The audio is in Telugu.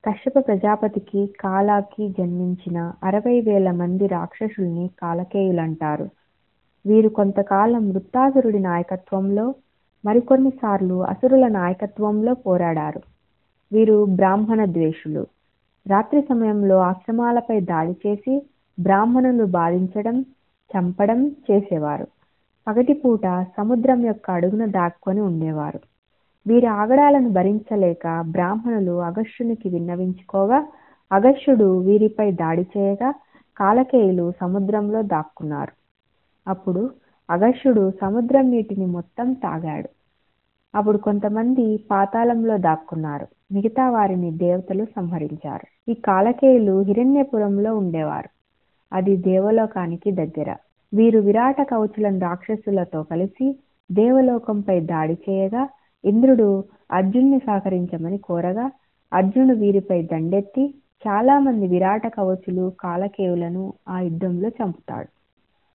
కశ్యప ప్రజాపతికి, కాలాకి జన్మించిన 60,000 మంది రాక్షసుల్ని కాలకేయులంటారు. వీరు కొంతకాలం వృత్తాసురుడి నాయకత్వంలో, మరికొన్నిసార్లు అసురుల నాయకత్వంలో పోరాడారు. వీరు బ్రాహ్మణ ద్వేషులు. రాత్రి సమయంలో ఆశ్రమాలపై దాడి చేసి బ్రాహ్మణులు బాధించడం, చంపడం చేసేవారు. పగటిపూట సముద్రం యొక్క అడుగున దాక్కొని ఉండేవారు. వీరి ఆగడాలను భరించలేక బ్రాహ్మణులు అగస్త్యునికి విన్నవించుకోగా, అగస్త్యుడు వీరిపై దాడి చేయగా కాలకేయులు సముద్రంలో దాక్కున్నారు. అప్పుడు అగస్త్యుడు సముద్రం నీటిని మొత్తం తాగాడు. అప్పుడు కొంతమంది పాతాళంలో దాక్కున్నారు. మిగతా వారిని దేవతలు సంహరించారు. ఈ కాలకేయులు హిరణ్యపురంలో ఉండేవారు. అది దేవలోకానికి దగ్గర. వీరు విరాట కవచులను రాక్షసులతో కలిసి దేవలోకంపై దాడి చేయగా, ఇంద్రుడు అర్జున్ని సహకరించమని కోరగా, అర్జునుడు వీరిపై దండెత్తి చాలా మంది విరాట కవచులు, కాలకేయులను ఆ యుద్ధంలో చంపుతాడు.